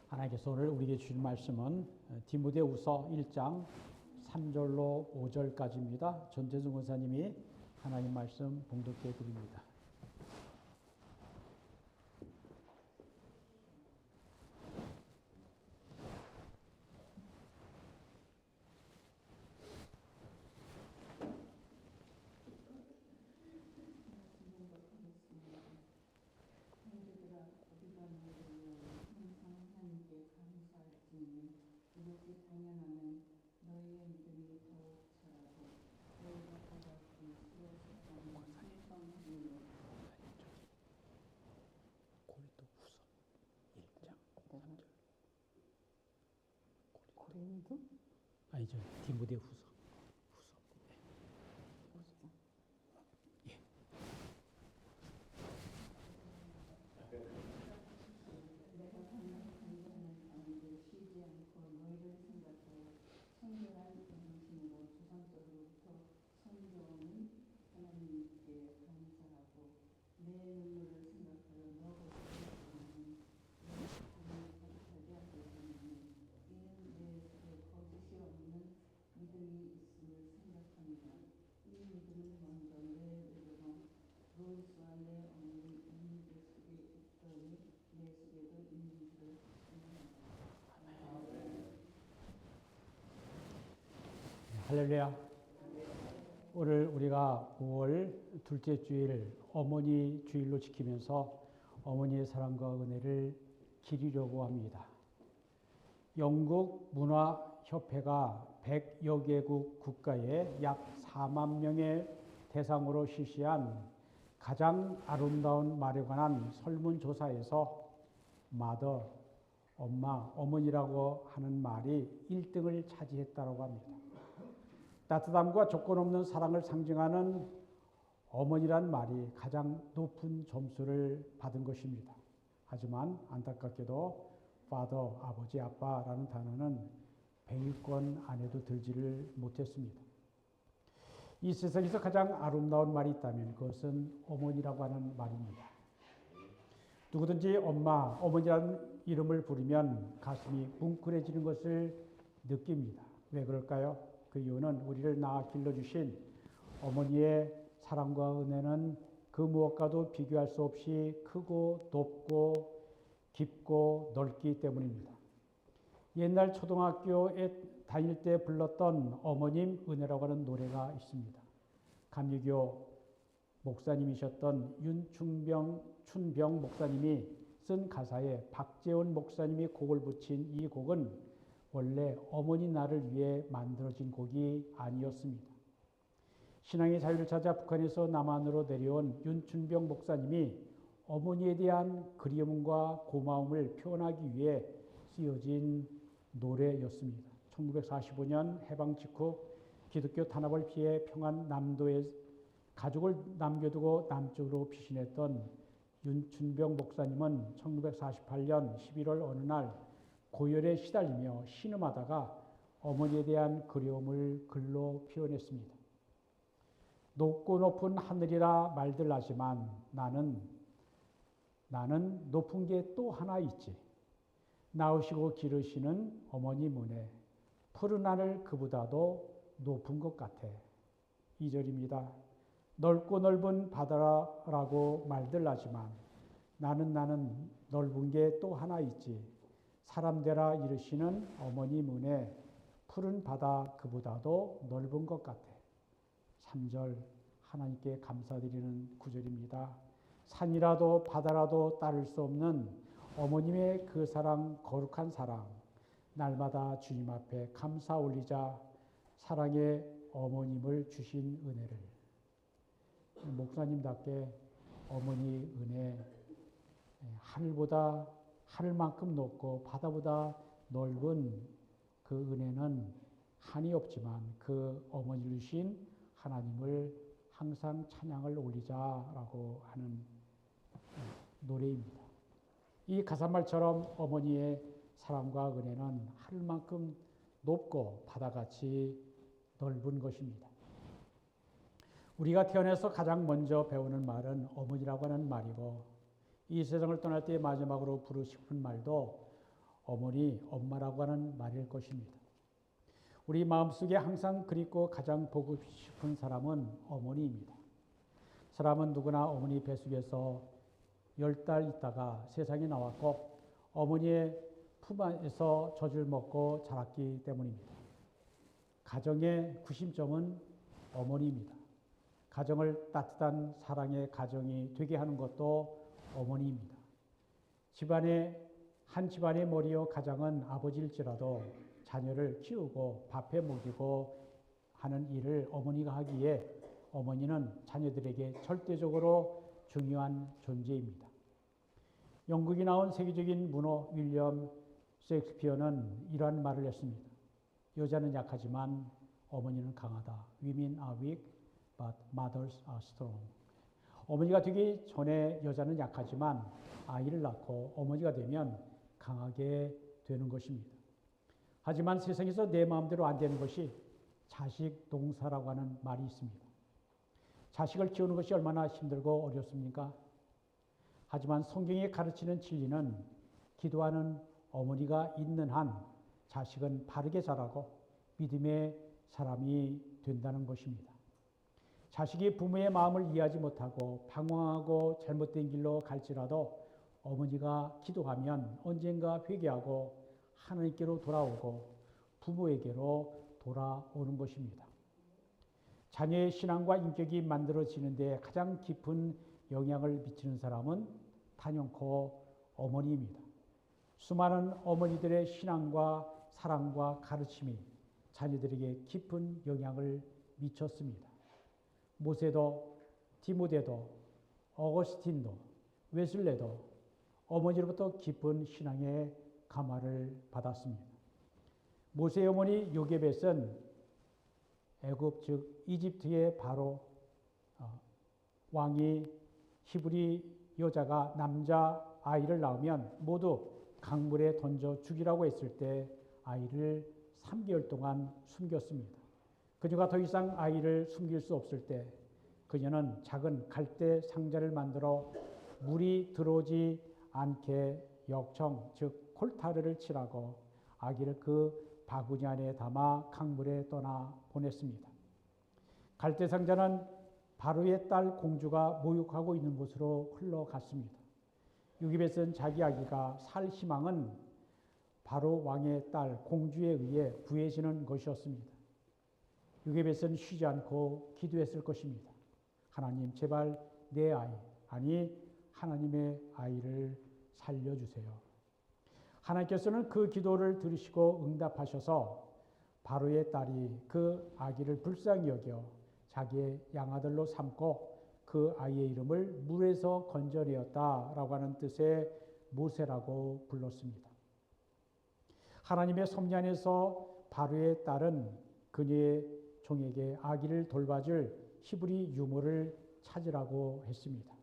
하나님께서 오늘 우리에게 주신 말씀은 디모데후서 1장 3절로 5절까지입니다. 전재승 권사님이 하나님 말씀 봉독해 드립니다. 고린도? 아니죠. 디모데후서. 예. 내가 간절한 마음으로 쉬지 않고 너희를 생각하여 성결한 정신으로 조상적으로부터 성경은 하나님께 감사하고 내 눈물을 생각하여 너보다 사랑하는 내 가족하게 하게 하나님 이는 내 속에 거짓이 없는 믿음이 있음을 생각합니다. 이 믿음은 먼저 내 외로와 로이스와 내 어머니 이민들 속에 있더니 내 속에도 있는 줄을 할렐루야. 오늘 우리가 5월 둘째 주일 어머니 주일로 지키면서 어머니의 사랑과 은혜를 기리려고 합니다. 영국 문화협회가 100여 개국 국가에 약 4만 명의 대상으로 실시한 가장 아름다운 말에 관한 설문조사에서 mother, 엄마, 어머니라고 하는 말이 1등을 차지했다고 합니다. 따뜻함과 조건 없는 사랑을 상징하는 어머니란 말이 가장 높은 점수를 받은 것입니다. 하지만 안타깝게도 father, 아버지, 아빠라는 단어는 100위권 안에도 들지를 못했습니다. 이 세상에서 가장 아름다운 말이 있다면 그것은 어머니라고 하는 말입니다. 누구든지 엄마, 어머니라는 이름을 부르면 가슴이 뭉클해지는 것을 느낍니다. 왜 그럴까요? 그 이유는 우리를 낳아 길러주신 어머니의 사랑과 은혜는 그 무엇과도 비교할 수 없이 크고 높고 깊고 넓기 때문입니다. 옛날 초등학교에 다닐 때 불렀던 어머님 은혜라고 하는 노래가 있습니다. 감리교 목사님이셨던 윤춘병 목사님이 쓴 가사에 박재원 목사님이 곡을 붙인 이 곡은 원래 어머니 날을 위해 만들어진 곡이 아니었습니다. 신앙의 자유를 찾아 북한에서 남한으로 내려온 윤춘병 목사님이 어머니에 대한 그리움과 고마움을 표현하기 위해 쓰여진 노래였습니다. 1945년 해방 직후 기독교 탄압을 피해 평안 남도에 가족을 남겨두고 남쪽으로 피신했던 윤춘병 목사님은 1948년 11월 어느 날 고열에 시달리며 신음하다가 어머니에 대한 그리움을 글로 표현했습니다. 높고 높은 하늘이라 말들 하지만 나는 높은 게 또 하나 있지. 낳으시고 기르시는 어머님 은혜. 푸른 하늘 그보다도 높은 것 같아. 2절입니다. 넓고 넓은 바다라고 말들 하지만 나는 넓은 게 또 하나 있지. 사람 되라 이르시는 어머님 은혜. 푸른 바다 그보다도 넓은 것 같아. 3절 하나님께 감사드리는 구절입니다. 산이라도 바다라도 따를 수 없는 어머님의 그 사랑, 거룩한 사랑, 날마다 주님 앞에 감사 올리자. 사랑의 어머님을 주신 은혜를. 목사님답게 어머니 은혜, 하늘만큼 높고 바다보다 넓은 그 은혜는 한이 없지만 그 어머니를 주신 하나님을 항상 찬양을 올리자라고 하는 노래입니다. 이 가사말처럼 어머니의 사랑과 은혜는 하늘만큼 높고 바다같이 넓은 것입니다. 우리가 태어나서 가장 먼저 배우는 말은 어머니라고 하는 말이고 이 세상을 떠날 때 마지막으로 부르고 싶은 말도 어머니, 엄마라고 하는 말일 것입니다. 우리 마음속에 항상 그립고 가장 보고 싶은 사람은 어머니입니다. 사람은 누구나 어머니 뱃속에서 10달 있다가 세상에 나왔고 어머니의 품 안에서 젖을 먹고 자랐기 때문입니다. 가정의 구심점은 어머니입니다. 가정을 따뜻한 사랑의 가정이 되게 하는 것도 어머니입니다. 한 집안의 머리요 가장은 아버지일지라도 자녀를 키우고 밥해 먹이고 하는 일을 어머니가 하기에 어머니는 자녀들에게 절대적으로 중요한 존재입니다. 영국이 나온 세계적인 문호 윌리엄 셰익스피어는 이러한 말을 했습니다. 여자는 약하지만 어머니는 강하다. Women are weak, but mothers are strong. 어머니가 되기 전에 여자는 약하지만 아이를 낳고 어머니가 되면 강하게 되는 것입니다. 하지만 세상에서 내 마음대로 안 되는 것이 자식 농사라고 하는 말이 있습니다. 자식을 키우는 것이 얼마나 힘들고 어렵습니까? 하지만 성경이 가르치는 진리는 기도하는 어머니가 있는 한 자식은 바르게 자라고 믿음의 사람이 된다는 것입니다. 자식이 부모의 마음을 이해하지 못하고 방황하고 잘못된 길로 갈지라도 어머니가 기도하면 언젠가 회개하고 하나님께로 돌아오고 부모에게로 돌아오는 것입니다. 자녀의 신앙과 인격이 만들어지는데 가장 깊은 영향을 미치는 사람은 단연코 어머니입니다. 수많은 어머니들의 신앙과 사랑과 가르침이 자녀들에게 깊은 영향을 미쳤습니다. 모세도, 디모데도, 어거스틴도, 웨슬레도 어머니로부터 깊은 신앙의 감화를 받았습니다. 모세의 어머니 요게벳은 애굽 즉 이집트의 바로 왕이 히브리 여자가 남자 아이를 낳으면 모두 강물에 던져 죽이라고 했을 때 아이를 3개월 동안 숨겼습니다. 그녀가 더 이상 아이를 숨길 수 없을 때 그녀는 작은 갈대 상자를 만들어 물이 들어오지 않게 역청 즉 콜타르를 칠하고 아기를 그 바구니 안에 담아 강물에 떠나 보냈습니다. 갈대 상자는 바로의 딸 공주가 모욕하고 있는 곳으로 흘러갔습니다. 요게벳은 자기 아기가 살 희망은 바로 왕의 딸 공주에 의해 구해지는 것이었습니다. 요게벳은 쉬지 않고 기도했을 것입니다. 하나님 제발 내 아이 아니 하나님의 아이를 살려주세요. 하나님께서는 그 기도를 들으시고 응답하셔서 바로의 딸이 그 아기를 불쌍히 여겨 자기의 양아들로 삼고 그 아이의 이름을 물에서 건져내었다라고 하는 뜻의 모세라고 불렀습니다. 하나님의 섭리 안에서 바로의 딸은 그녀의 종에게 아기를 돌봐줄 히브리 유모를 찾으라고 했습니다.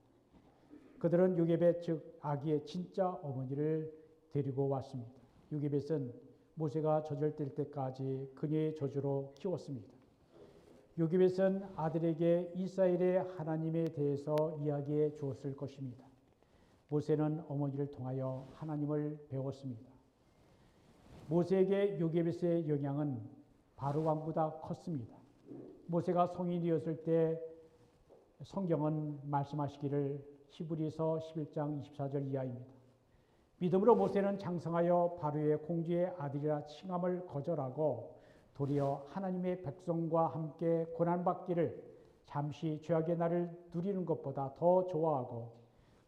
그들은 요게벳 즉 아기의 진짜 어머니를 데리고 왔습니다. 요게벳은 모세가 젖을 때까지 그녀의 저주로 키웠습니다. 요게벳은 아들에게 이스라엘의 하나님에 대해서 이야기해 주었을 것입니다. 모세는 어머니를 통하여 하나님을 배웠습니다. 모세에게 요게벳의 영향은 바로 왕보다 컸습니다. 모세가 성인이었을 때 성경은 말씀하시기를 히브리서 11장 24절 이하입니다. 믿음으로 모세는 장성하여 바로의 공주의 아들이라 칭함을 거절하고 도리어 하나님의 백성과 함께 고난받기를 잠시 죄악의 날을 누리는 것보다 더 좋아하고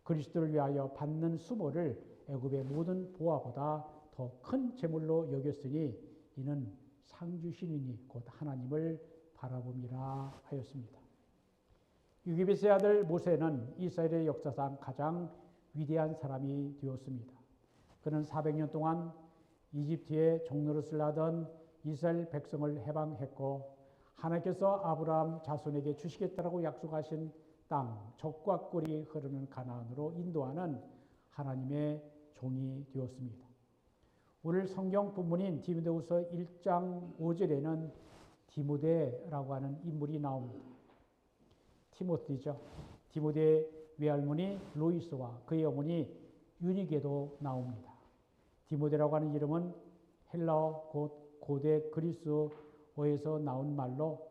그리스도를 위하여 받는 수모를 애굽의 모든 보화보다 더 큰 재물로 여겼으니 이는 상 주시니니 곧 하나님을 바라봄이라 하였습니다. 요게벳의 아들 모세는 이스라엘의 역사상 가장 위대한 사람이 되었습니다. 그는 400년 동안 이집트의 종노릇을 하던 이스라엘 백성을 해방했고 하나님께서 아브라함 자손에게 주시겠다라고 약속하신 땅 적과 꿀이 흐르는 가나안으로 인도하는 하나님의 종이 되었습니다. 오늘 성경 본문인 디모데후서 1장 5절에는 디모데라고 하는 인물이 나옵니다. 티모티죠. 디모데의 외할머니 로이스와 그의 어머니 유니게도 나옵니다. 디모데라고 하는 이름은 헬라어 곧 고대 그리스어에서 나온 말로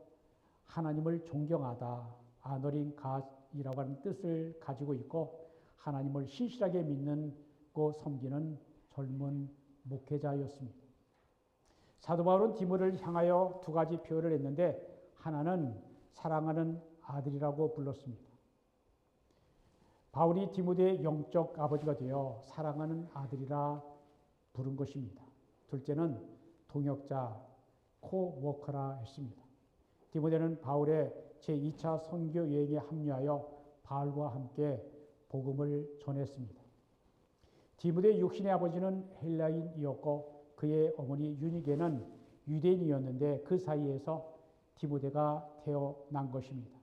하나님을 존경하다, 아너링 갓이라고 하는 뜻을 가지고 있고 하나님을 신실하게 믿고 섬기는 젊은 목회자였습니다. 사도 바울은 디모데를 향하여 두 가지 표현을 했는데 하나는 사랑하는 아들이라고 불렀습니다. 바울이 디모데의 영적 아버지가 되어 사랑하는 아들이라 부른 것입니다. 둘째는 동역자, 코워커라 했습니다. 디모데는 바울의 제2차 선교 여행에 합류하여 바울과 함께 복음을 전했습니다. 디모데의 육신의 아버지는 헬라인이었고 그의 어머니 유니게는 유대인이었는데 그 사이에서 디모데가 태어난 것입니다.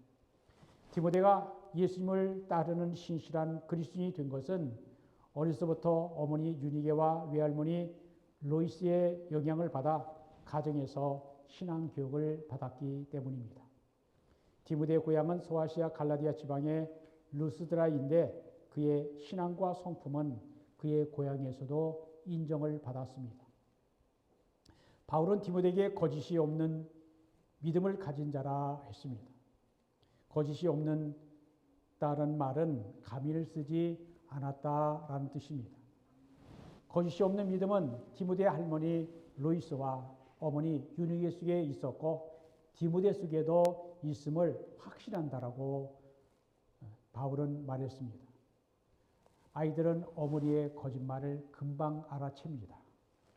디모데가 예수님을 따르는 신실한 그리스도인이 된 것은 어려서부터 어머니 유니게와 외할머니 로이스의 영향을 받아 가정에서 신앙 교육을 받았기 때문입니다. 디모데의 고향은 소아시아 갈라디아 지방의 루스드라인데 그의 신앙과 성품은 그의 고향에서도 인정을 받았습니다. 바울은 디모데에게 거짓이 없는 믿음을 가진 자라 했습니다. 거짓이 없는 다는 말은 가미를 쓰지 않았다라는 뜻입니다. 거짓이 없는 믿음은 디모데의 할머니 로이스와 어머니 유니게 속에 있었고 디모데 속에도 있음을 확신한다라고 바울은 말했습니다. 아이들은 어머니의 거짓말을 금방 알아챕니다.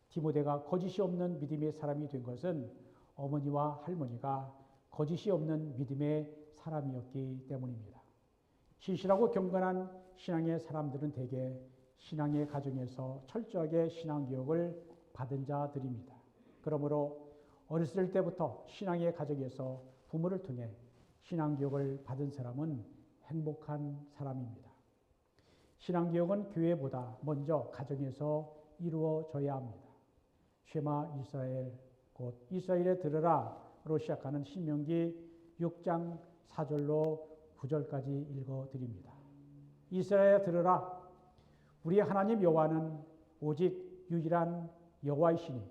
디모데가 거짓이 없는 믿음의 사람이 된 것은 어머니와 할머니가 거짓이 없는 믿음의 사람이었기 때문입니다. 신실하고 경건한 신앙의 사람들은 대개 신앙의 가정에서 철저하게 신앙교육을 받은 자들입니다. 그러므로 어렸을 때부터 신앙의 가정에서 부모를 통해 신앙교육을 받은 사람은 행복한 사람입니다. 신앙교육은 교회보다 먼저 가정에서 이루어져야 합니다. 쉐마 이스라엘, 곧 이스라엘에 들으라로 시작하는 신명기 6장 4절로 9절까지 읽어드립니다. 이스라엘에 들으라. 우리 하나님 여호와는 오직 유일한 여호와이시니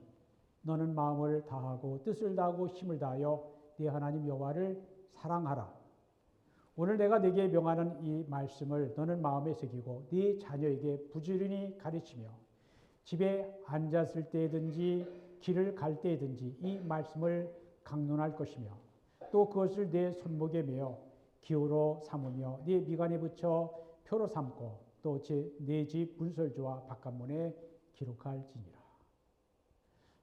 너는 마음을 다하고 뜻을 다하고 힘을 다하여 네 하나님 여호와를 사랑하라. 오늘 내가 네게 명하는 이 말씀을 너는 마음에 새기고 네 자녀에게 부지런히 가르치며 집에 앉았을 때든지 길을 갈 때든지 이 말씀을 강론할 것이며 또 그것을 내 손목에 매어 기호로 삼으며 네 미간에 붙여 표로 삼고 또 내 집 문설주와 바깥문에 기록할지니라.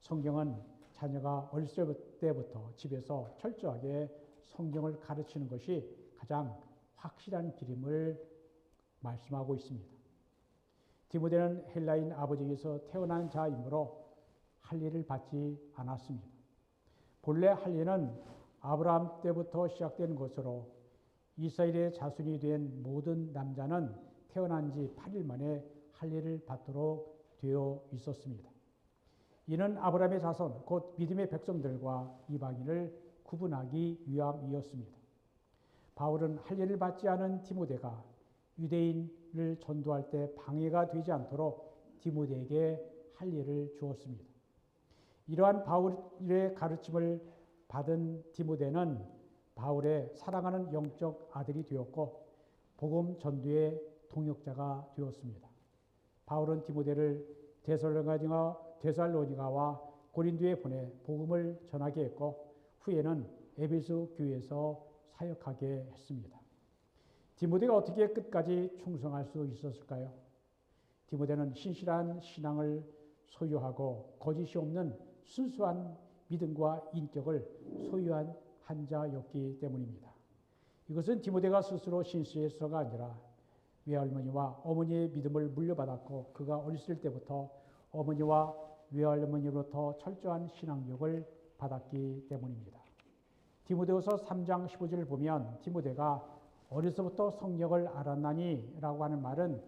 성경은 자녀가 어렸을 때부터 집에서 철저하게 성경을 가르치는 것이 가장 확실한 길임을 말씀하고 있습니다. 디모데는 헬라인 아버지에게서 태어난 자이므로 할례를 받지 않았습니다. 본래 할례는 아브라함 때부터 시작된 것으로 이스라엘의 자손이 된 모든 남자는 태어난 지 8일 만에 할례를 받도록 되어 있었습니다. 이는 아브라함의 자손, 곧 믿음의 백성들과 이방인을 구분하기 위함이었습니다. 바울은 할례를 받지 않은 디모데가 유대인을 전도할 때 방해가 되지 않도록 디모데에게 할례를 주었습니다. 이러한 바울의 가르침을 받은 디모데는 바울의 사랑하는 영적 아들이 되었고 복음 전도의 동역자가 되었습니다. 바울은 디모데를 데살로니가와 고린도에 보내 복음을 전하게 했고 후에는 에베소 교회에서 사역하게 했습니다. 디모데가 어떻게 끝까지 충성할 수 있었을까요? 디모데는 신실한 신앙을 소유하고 거짓이 없는 순수한 믿음과 인격을 소유한 한 자였기 때문입니다. 이것은 디모데가 스스로 신실해서가 아니라 외할머니와 어머니의 믿음을 물려받았고 그가 어렸을 때부터 어머니와 외할머니로부터 철저한 신앙력을 받았기 때문입니다. 디모데후서 3장 15절을 보면 디모데가 어려서부터 성령을 알았나니 라고 하는 말은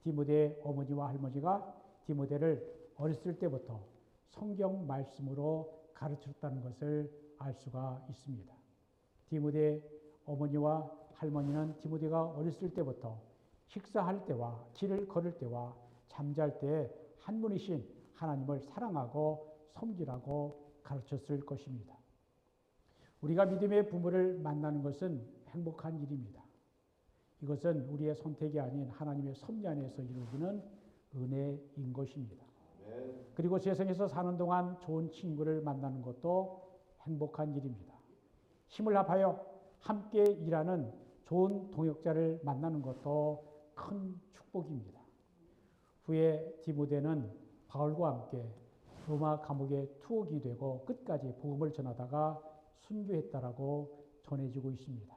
디모데의 어머니와 할머니가 디모데를 어렸을 때부터 성경 말씀으로 가르쳤다는 것을 알 수가 있습니다. 디모데의 어머니와 할머니는 디모데가 어렸을 때부터 식사할 때와 길을 걸을 때와 잠잘 때 한 분이신 하나님을 사랑하고 섬기라고 가르쳤을 것입니다. 우리가 믿음의 부모를 만나는 것은 행복한 일입니다. 이것은 우리의 선택이 아닌 하나님의 섭리 안에서 이루어지는 은혜인 것입니다. 그리고 세상에서 사는 동안 좋은 친구를 만나는 것도 행복한 일입니다. 힘을 합하여 함께 일하는 좋은 동역자를 만나는 것도 큰 축복입니다. 후에 디모데는 바울과 함께 로마 감옥에 투옥이 되고 끝까지 복음을 전하다가 순교했다라고 전해지고 있습니다.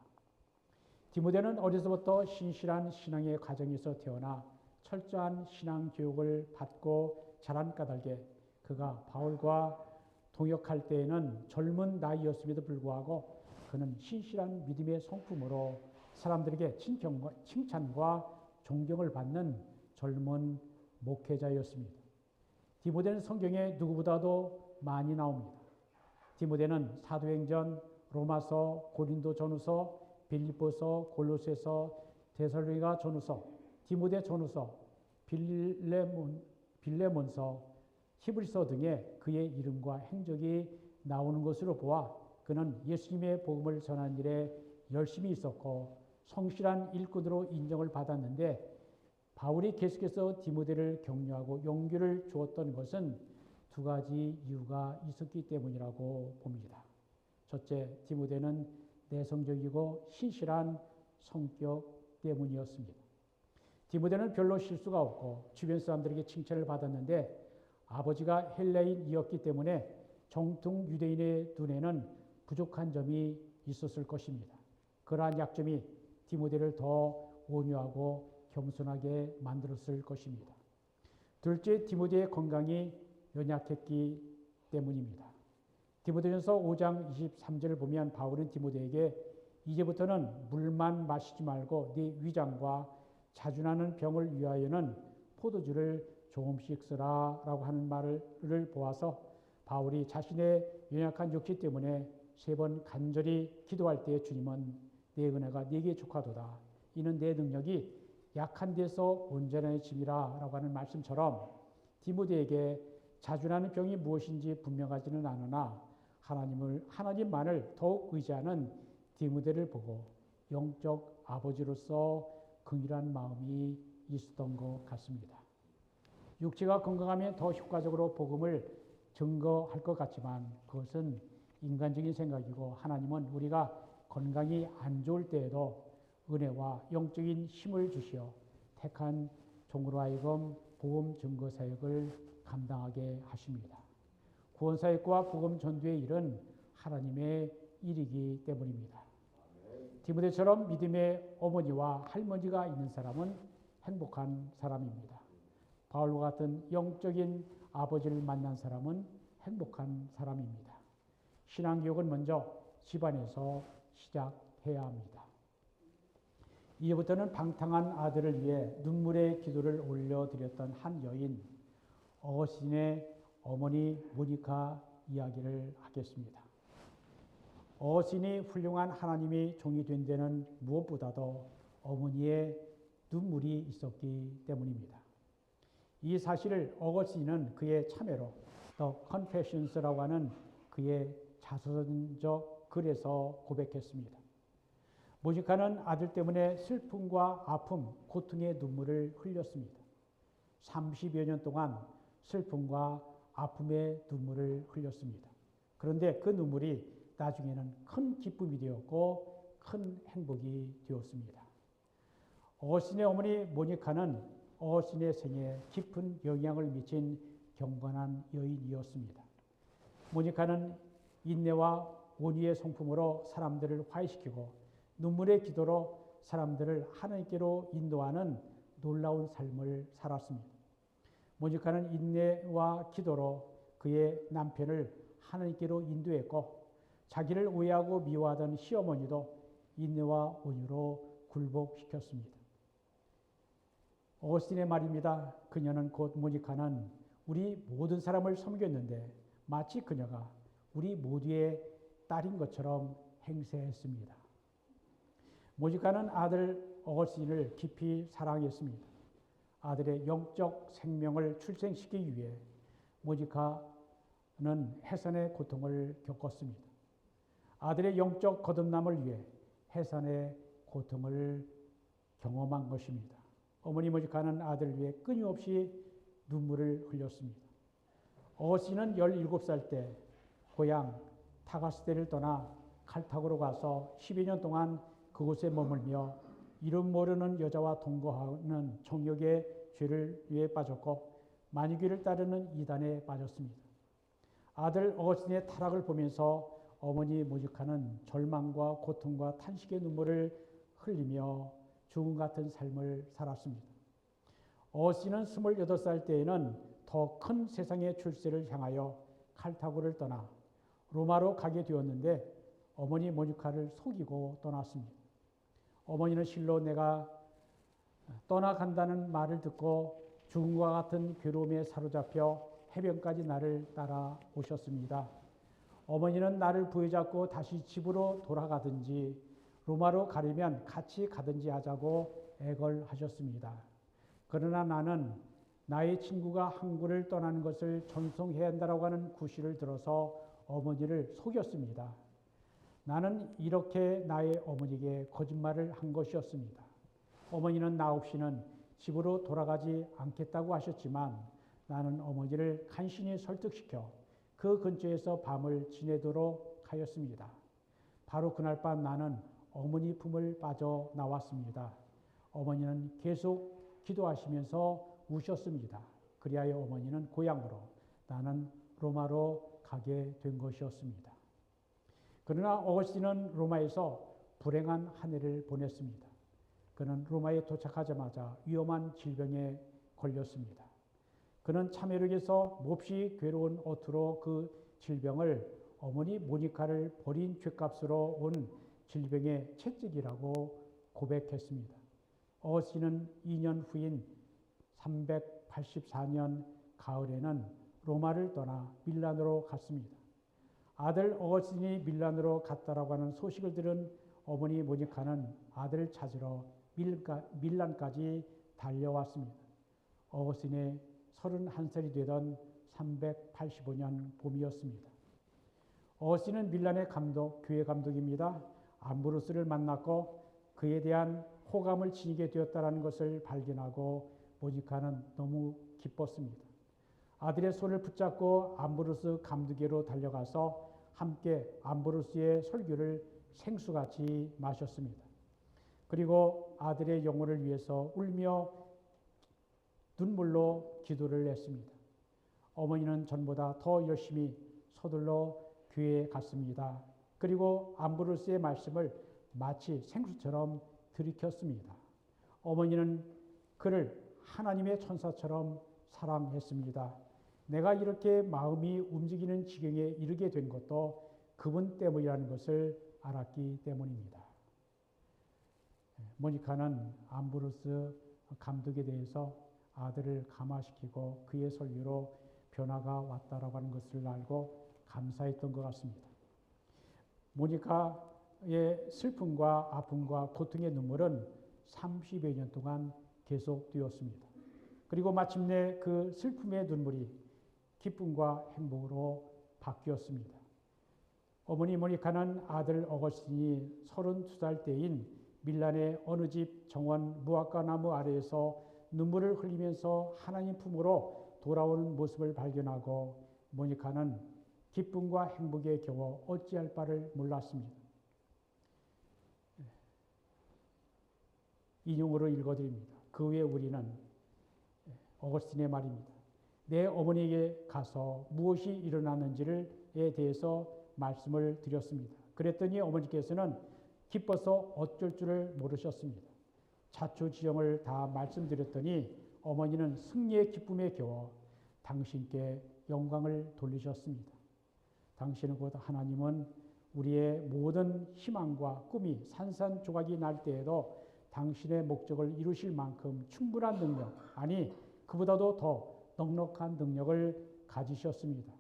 디모데는 어려서부터 신실한 신앙의 가정에서 태어나 철저한 신앙 교육을 받고 자란 까닭에 그가 바울과 동역할 때에는 젊은 나이였음에도 불구하고 그는 신실한 믿음의 성품으로 사람들에게 칭찬과 존경을 받는 젊은 목회자였습니다. 디모데는 성경에 누구보다도 많이 나옵니다. 디모데는 사도행전, 로마서, 고린도전후서, 빌립보서, 골로새서, 데살로니가 전후서, 디모데 전후서, 빌레몬서, 히브리서 등의 그의 이름과 행적이 나오는 것으로 보아 그는 예수님의 복음을 전하는 일에 열심히 있었고 성실한 일꾼으로 인정을 받았는데 바울이 계속해서 디모데를 격려하고 용기를 주었던 것은 두 가지 이유가 있었기 때문이라고 봅니다. 첫째, 디모데는 내성적이고 신실한 성격 때문이었습니다. 디모데는 별로 실수가 없고 주변 사람들에게 칭찬을 받았는데 아버지가 헬레인이었기 때문에 정통 유대인의 눈에는 부족한 점이 있었을 것입니다. 그러한 약점이 디모데를 더 온유하고 겸손하게 만들었을 것입니다. 둘째, 디모데의 건강이 연약했기 때문입니다. 디모데전서 5장 23절을 보면 바울은 디모데에게 이제부터는 물만 마시지 말고 네 위장과 자주 나는 병을 위하여는 포도주를 조금씩 쓰라 라고 하는 말을 보아서 바울이 자신의 연약한 육체 때문에 3번 간절히 기도할 때 주님은 내 은혜가 네게 족하도다. 이는 내 능력이 약한 데서 온전해짐이라 라고 하는 말씀처럼 디모데에게 자주 나는 병이 무엇인지 분명하지는 않으나 하나님만을 더욱 의지하는 디모데를 보고 영적 아버지로서 긍휼한 마음이 있었던 것 같습니다. 육체가 건강하면 더 효과적으로 복음을 증거할 것 같지만 그것은 인간적인 생각이고 하나님은 우리가 건강이 안 좋을 때에도 은혜와 영적인 힘을 주시어 택한 종으로 하여금 복음 증거 사역을 감당하게 하십니다. 구원 사역과 복음 전도의 일은 하나님의 일이기 때문입니다. 디모데처럼 믿음의 어머니와 할머니가 있는 사람은 행복한 사람입니다. 바울과 같은 영적인 아버지를 만난 사람은 행복한 사람입니다. 신앙교육은 먼저 집안에서 시작해야 합니다. 이제부터는 방탕한 아들을 위해 눈물의 기도를 올려드렸던 한 여인, 어거스틴의 어머니 모니카 이야기를 하겠습니다. 어거스틴이 훌륭한 하나님의 종이 된 데는 무엇보다도 어머니의 눈물이 있었기 때문입니다. 이 사실을 어거스틴은 그의 참회로 The Confessions라고 하는 그의 자서전적 글에서 고백했습니다. 모니카는 아들 때문에 슬픔과 아픔, 고통의 눈물을 흘렸습니다. 30여 년 동안 슬픔과 아픔의 눈물을 흘렸습니다. 그런데 그 눈물이 나중에는 큰 기쁨이 되었고 큰 행복이 되었습니다. 어거스틴의 어머니 모니카는 어거스틴의 생애에 깊은 영향을 미친 경건한 여인이었습니다. 모니카는 인내와 온유의 성품으로 사람들을 화해시키고 눈물의 기도로 사람들을 하나님께로 인도하는 놀라운 삶을 살았습니다. 모니카는 인내와 기도로 그의 남편을 하나님께로 인도했고 자기를 오해하고 미워하던 시어머니도 인내와 온유로 굴복시켰습니다. 어거스틴의 말입니다. 그녀는 곧 모니카는 우리 모든 사람을 섬겼는데 마치 그녀가 우리 모두의 딸인 것처럼 행세했습니다. 모니카는 아들 어거스틴을 깊이 사랑했습니다. 아들의 영적 생명을 출생시키기 위해 모니카는 해산의 고통을 겪었습니다. 아들의 영적 거듭남을 위해 해산의 고통을 경험한 것입니다. 어머니 모니카는 아들을 위해 끊임없이 눈물을 흘렸습니다. 어거스틴은 17살 때 고향 타가스테를 떠나 칼타고로 가서 12년 동안 그곳에 머물며 이름 모르는 여자와 동거하는 정욕의 죄를 위해 빠졌고 마귀를 따르는 이단에 빠졌습니다. 아들 어거스틴의 타락을 보면서 어머니 모니카는 절망과 고통과 탄식의 눈물을 흘리며 죽음 같은 삶을 살았습니다. 어거스틴은 28살 때에는 더 큰 세상의 출세를 향하여 칼타고를 떠나 로마로 가게 되었는데 어머니 모니카를 속이고 떠났습니다. 어머니는 실로 내가 떠나간다는 말을 듣고 죽음과 같은 괴로움에 사로잡혀 해변까지 나를 따라오셨습니다. 어머니는 나를 부여잡고 다시 집으로 돌아가든지 로마로 가려면 같이 가든지 하자고 애걸하셨습니다. 그러나 나는 나의 친구가 항구를 떠나는 것을 전송해야 한다고 하는 구실을 들어서 어머니를 속였습니다. 나는 이렇게 나의 어머니에게 거짓말을 한 것이었습니다. 어머니는 나 없이는 집으로 돌아가지 않겠다고 하셨지만 나는 어머니를 간신히 설득시켜 그 근처에서 밤을 지내도록 하였습니다. 바로 그날 밤 나는 어머니 품을 빠져나왔습니다. 어머니는 계속 기도하시면서 우셨습니다. 그리하여 어머니는 고향으로, 나는 로마로 가게 된 것이었습니다. 그러나 어거스틴은 로마에서 불행한 한 해를 보냈습니다. 그는 로마에 도착하자마자 위험한 질병에 걸렸습니다. 그는 참회력에서 몹시 괴로운 어투로 그 질병을 어머니 모니카를 버린 죄값으로 온 질병의 채찍이라고 고백했습니다. 어거스틴은 2년 후인 384년 가을에는 로마를 떠나 밀란으로 갔습니다. 아들 어거스틴이 밀란으로 갔다라고 하는 소식을 들은 어머니 모니카는 아들을 찾으러 밀란까지 달려왔습니다. 어거스틴의 31살이 되던 385년 봄이었습니다. 어거스틴은 밀란의 교회 감독입니다. 암브로스를 만났고 그에 대한 호감을 지니게 되었다는 것을 발견하고 모니카는 너무 기뻤습니다. 아들의 손을 붙잡고 암브로스 감독에로 달려가서 함께 암브로스의 설교를 생수같이 마셨습니다. 그리고 아들의 영혼을 위해서 울며 눈물로 기도를 했습니다. 어머니는 전보다 더 열심히 서둘러 교회에 갔습니다. 그리고 암브로스의 말씀을 마치 생수처럼 들이켰습니다. 어머니는 그를 하나님의 천사처럼 사랑했습니다. 내가 이렇게 마음이 움직이는 지경에 이르게 된 것도 그분 때문이라는 것을 알았기 때문입니다. 모니카는 암브로스 감독에 대해서 아들을 감화시키고 그의 설교로 변화가 왔다라고 하는 것을 알고 감사했던 것 같습니다. 모니카의 슬픔과 아픔과 고통의 눈물은 30여 년 동안 계속되었습니다. 그리고 마침내 그 슬픔의 눈물이 기쁨과 행복으로 바뀌었습니다. 어머니 모니카는 아들 어거스틴이 32살 때인 밀란의 어느 집 정원 무화과 나무 아래에서 눈물을 흘리면서 하나님 품으로 돌아오는 모습을 발견하고 모니카는 기쁨과 행복에 겨워 어찌할 바를 몰랐습니다. 인용으로 읽어드립니다. 그 후에 우리는 어거스틴의 말입니다. 내 어머니에게 가서 무엇이 일어났는지에 대해서 말씀을 드렸습니다. 그랬더니 어머니께서는 기뻐서 어쩔 줄을 모르셨습니다. 자초지종을 다 말씀드렸더니 어머니는 승리의 기쁨에 겨워 당신께 영광을 돌리셨습니다. 당신은 곧 하나님은 우리의 모든 희망과 꿈이 산산조각이 날 때에도 당신의 목적을 이루실 만큼 충분한 능력, 아니 그보다도 더 넉넉한 능력을 가지셨습니다.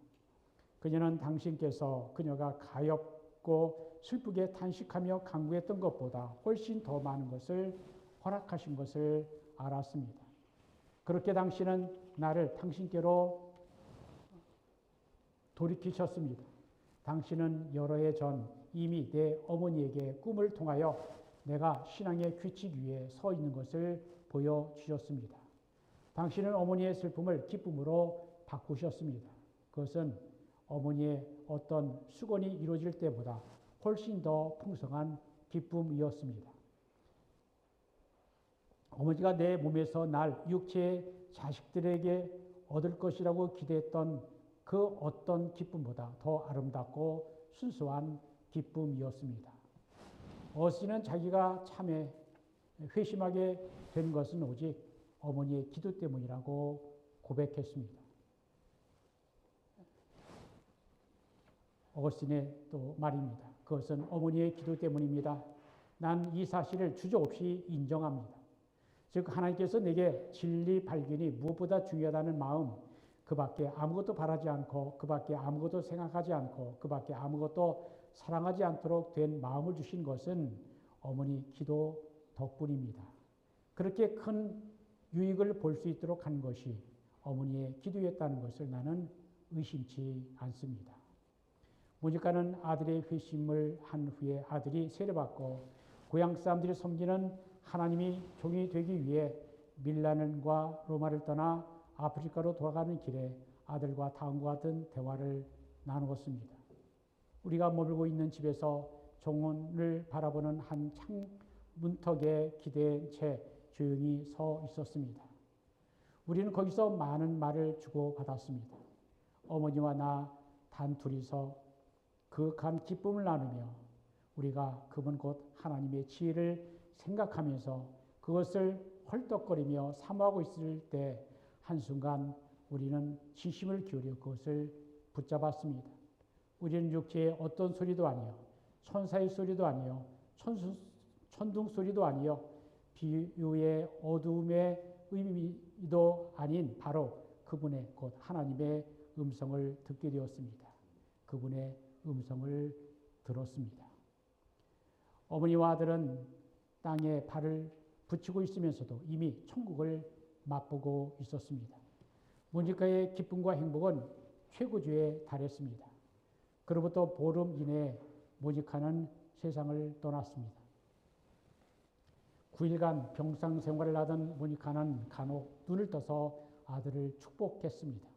그녀는 당신께서 그녀가 가엾고 슬프게 탄식하며 간구했던 것보다 훨씬 더 많은 것을 허락하신 것을 알았습니다. 그렇게 당신은 나를 당신께로 돌이키셨습니다. 당신은 여러 해 전 이미 내 어머니에게 꿈을 통하여 내가 신앙의 규칙 위에 서 있는 것을 보여주셨습니다. 당신은 어머니의 슬픔을 기쁨으로 바꾸셨습니다. 그것은 어머니의 어떤 수건이 이루어질 때보다 훨씬 더 풍성한 기쁨이었습니다. 어머니가 내 몸에서 날 육체의 자식들에게 얻을 것이라고 기대했던 그 어떤 기쁨보다 더 아름답고 순수한 기쁨이었습니다. 어시는 자기가 참에 회심하게 된 것은 오직 어머니의 기도 때문이라고 고백했습니다. 어거스틴의 또 말입니다. 그것은 어머니의 기도 때문입니다. 난 이 사실을 주저없이 인정합니다. 즉 하나님께서 내게 진리 발견이 무엇보다 중요하다는 마음, 그 밖에 아무것도 바라지 않고 그 밖에 아무것도 생각하지 않고 그 밖에 아무것도 사랑하지 않도록 된 마음을 주신 것은 어머니 기도 덕분입니다. 그렇게 큰 유익을 볼 수 있도록 한 것이 어머니의 기도였다는 것을 나는 의심치 않습니다. 모니카는 아들의 회심을 한 후에 아들이 세례받고 고향 사람들이 섬기는 하나님이 종이 되기 위해 밀라는과 로마를 떠나 아프리카로 돌아가는 길에 아들과 다음과 같은 대화를 나누었습니다. 우리가 머물고 있는 집에서 정원을 바라보는 한 창문턱에 기대한 채 조용히 서 있었습니다. 우리는 거기서 많은 말을 주고받았습니다. 어머니와 나 단둘이서 그윽한 기쁨을 나누며 우리가 그분 곧 하나님의 지혜를 생각하면서 그것을 헐떡거리며 사모하고 있을 때 한순간 우리는 진심을 기울여 그것을 붙잡았습니다. 우리는 육체의 어떤 소리도 아니요 천사의 소리도 아니요 천둥 소리도 아니요 비유의 어두움의 의미도 아닌 바로 그분의 곧 하나님의 음성을 듣게 되었습니다. 그분의 음성을 들었습니다. 어머니와 아들은 땅에 발을 붙이고 있으면서도 이미 천국을 맛보고 있었습니다. 모니카의 기쁨과 행복은 최고조에 달했습니다. 그로부터 보름 이내에 모니카는 세상을 떠났습니다. 9일간 병상 생활을 하던 모니카는 간혹 눈을 떠서 아들을 축복했습니다.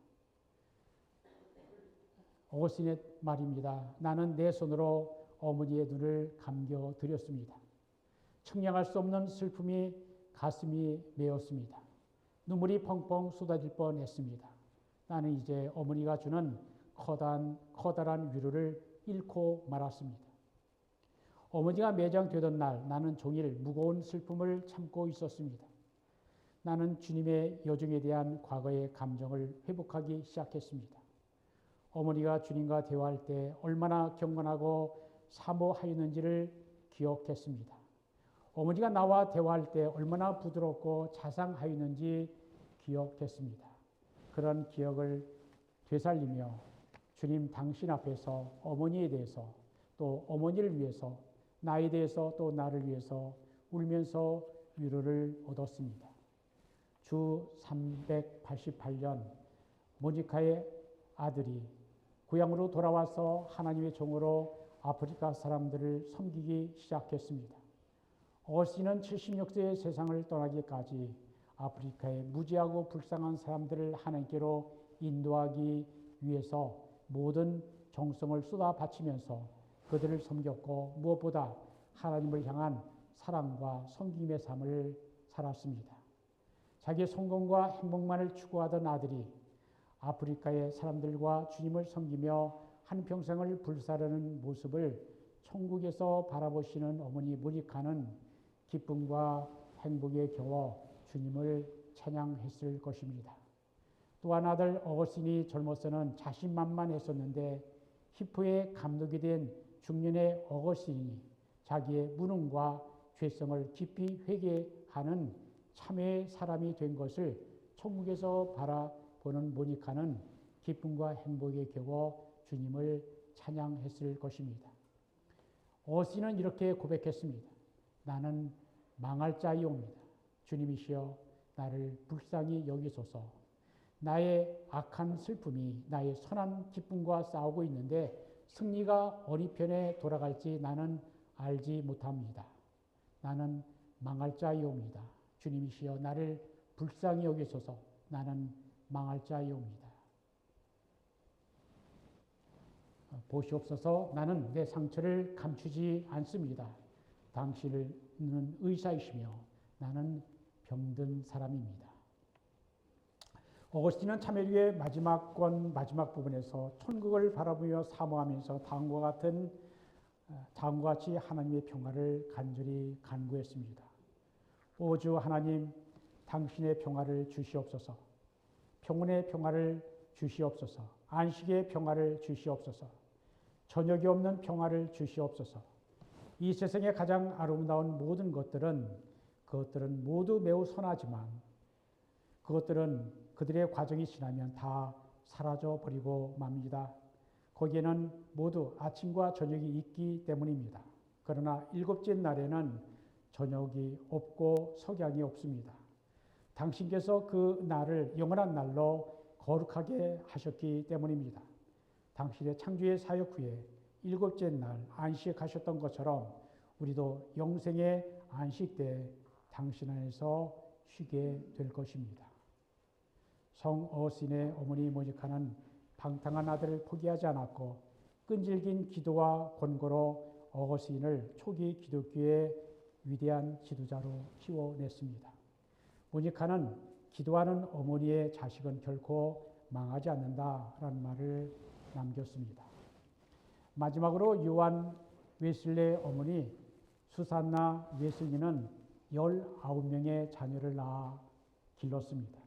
어거스틴의 말입니다. 나는 내 손으로 어머니의 눈을 감겨드렸습니다. 청량할 수 없는 슬픔이 가슴이 메었습니다. 눈물이 펑펑 쏟아질 뻔했습니다. 나는 이제 어머니가 주는 커다란 위로를 잃고 말았습니다. 어머니가 매장되던 날 나는 종일 무거운 슬픔을 참고 있었습니다. 나는 주님의 여정에 대한 과거의 감정을 회복하기 시작했습니다. 어머니가 주님과 대화할 때 얼마나 경건하고 사모하였는지를 기억했습니다. 어머니가 나와 대화할 때 얼마나 부드럽고 자상하였는지 기억했습니다. 그런 기억을 되살리며 주님 당신 앞에서 어머니에 대해서 또 어머니를 위해서 나에 대해서 또 나를 위해서 울면서 위로를 얻었습니다. 주 388년 모니카의 아들이 고향으로 돌아와서 하나님의 종으로 아프리카 사람들을 섬기기 시작했습니다. 어거스틴은 76세의 세상을 떠나기까지 아프리카의 무지하고 불쌍한 사람들을 하나님께로 인도하기 위해서 모든 정성을 쏟아 바치면서 그들을 섬겼고 무엇보다 하나님을 향한 사랑과 섬김의 삶을 살았습니다. 자기의 성공과 행복만을 추구하던 아들이 아프리카의 사람들과 주님을 섬기며 한평생을 불사르는 모습을 천국에서 바라보시는 어머니 모니카는 기쁨과 행복에 겨워 주님을 찬양했을 것입니다. 또한 아들 어거스틴이 젊어서는 자신만만했었는데 히프에 감독이 된 중년의 어거스틴이 자기의 무능과 죄성을 깊이 회개하는 참회의 사람이 된 것을 천국에서 바라보는 모니카는 기쁨과 행복에 겨워 주님을 찬양했을 것입니다. 어거스틴은 이렇게 고백했습니다. 나는 망할 자이옵니다. 주님이시여 나를 불쌍히 여기소서. 나의 악한 슬픔이 나의 선한 기쁨과 싸우고 있는데 승리가 어느 편에 돌아갈지 나는 알지 못합니다. 나는 망할 자이옵니다. 주님이시여 나를 불쌍히 여기소서. 나는 망할 자이옵니다. 보시옵소서. 나는 내 상처를 감추지 않습니다. 당신은 의사이시며 나는 병든 사람입니다. 어거스틴은 참회류의 마지막 부분에서 천국을 바라보며 사모하면서 다음과 같이 하나님의 평화를 간절히 간구했습니다. 오 주 하나님, 당신의 평화를 주시옵소서. 평온의 평화를 주시옵소서. 안식의 평화를 주시옵소서. 저녁이 없는 평화를 주시옵소서. 이 세상의 가장 아름다운 모든 그것들은 모두 매우 선하지만 그것들은 그들의 과정이 지나면 다 사라져 버리고 맙니다. 거기에는 모두 아침과 저녁이 있기 때문입니다. 그러나 일곱째 날에는 저녁이 없고 석양이 없습니다. 당신께서 그 날을 영원한 날로 거룩하게 하셨기 때문입니다. 당신의 창조의 사역 후에 일곱째 날 안식하셨던 것처럼 우리도 영생의 안식 때 당신 안에서 쉬게 될 것입니다. 성 어거스틴의 어머니 모니카는 방탕한 아들을 포기하지 않았고 끈질긴 기도와 권고로 어거스틴을 초기 기독교의 위대한 지도자로 키워냈습니다. 모니카는 기도하는 어머니의 자식은 결코 망하지 않는다라는 말을 남겼습니다. 마지막으로 요한 웨슬레의 어머니 수산나 웨슬리는 19명의 자녀를 낳아 길렀습니다.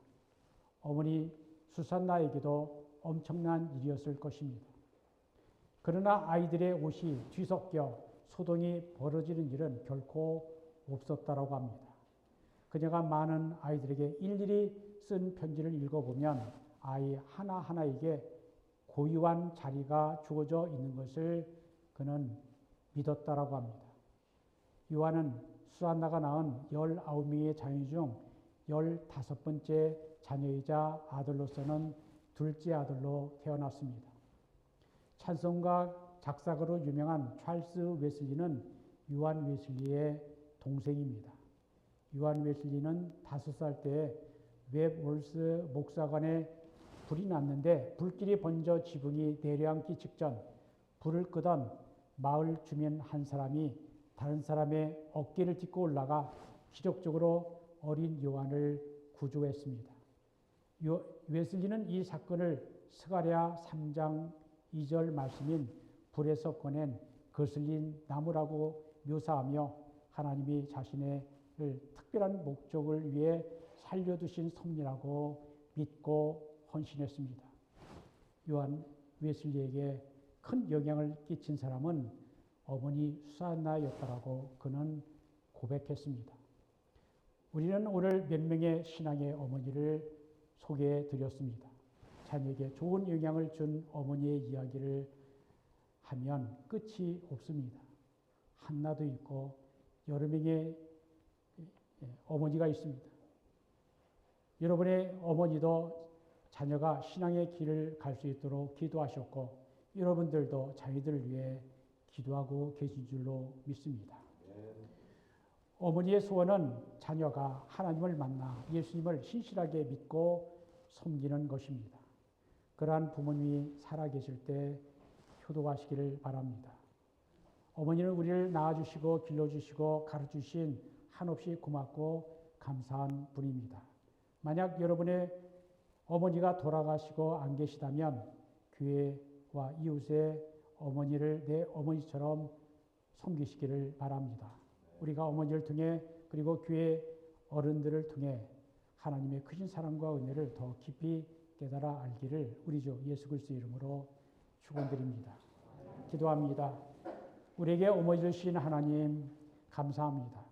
어머니 수산나에게도 엄청난 일이었을 것입니다. 그러나 아이들의 옷이 뒤섞여 소동이 벌어지는 일은 결코 없었다라고 합니다. 그녀가 많은 아이들에게 일일이 쓴 편지를 읽어보면 아이 하나하나에게 고유한 자리가 주어져 있는 것을 그는 믿었다라고 합니다. 요한은 수산나가 낳은 19명의 자녀 중 15번째 자녀이자 아들로서는 둘째 아들로 태어났습니다. 찬송가 작사가로 유명한 찰스 웨슬리는 요한 웨슬리의 동생입니다. 요한 웨슬리는 5살 때 웹월스 목사관에 불이 났는데 불길이 번져 지붕이 내려앉기 직전 불을 끄던 마을 주민 한 사람이 다른 사람의 어깨를 딛고 올라가 기적적으로 어린 요한을 구조했습니다. 웨슬리는 이 사건을 스가랴 3장 2절 말씀인 불에서 꺼낸 거슬린 나무라고 묘사하며 하나님이 자신의 특별한 목적을 위해 살려두신 섭리라고 믿고 헌신했습니다. 요한 웨슬리에게 큰 영향을 끼친 사람은 어머니 수산나였다라고 그는 고백했습니다. 우리는 오늘 몇 명의 신앙의 어머니를 소개해 드렸습니다. 자녀에게 좋은 영향을 준 어머니의 이야기를 하면 끝이 없습니다. 한나도 있고 여러 명의 어머니가 있습니다. 여러분의 어머니도 자녀가 신앙의 길을 갈 수 있도록 기도하셨고 여러분들도 자녀들을 위해 기도하고 계신 줄로 믿습니다. 어머니의 소원은 자녀가 하나님을 만나 예수님을 신실하게 믿고 섬기는 것입니다. 그러한 부모님이 살아계실 때 효도하시기를 바랍니다. 어머니는 우리를 낳아주시고 길러주시고 가르치신 한없이 고맙고 감사한 분입니다. 만약 여러분의 어머니가 돌아가시고 안 계시다면 교회와 이웃의 어머니를 내 어머니처럼 섬기시기를 바랍니다. 우리가 어머니를 통해 그리고 교회 어른들을 통해 하나님의 크신 사랑과 은혜를 더 깊이 깨달아 알기를 우리 주 예수 그리스도의 이름으로 축원드립니다. 기도합니다. 우리에게 어머니를 주신 하나님 감사합니다.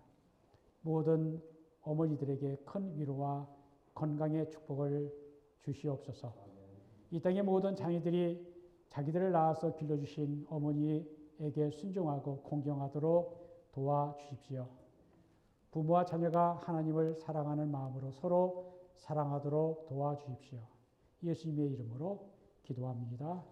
모든 어머니들에게 큰 위로와 건강의 축복을 주시옵소서. 이 땅의 모든 자녀들이 자기들을 낳아서 길러주신 어머니에게 순종하고 공경하도록 도와주십시오. 부모와 자녀가 하나님을 사랑하는 마음으로 서로 사랑하도록 도와주십시오. 예수님의 이름으로 기도합니다.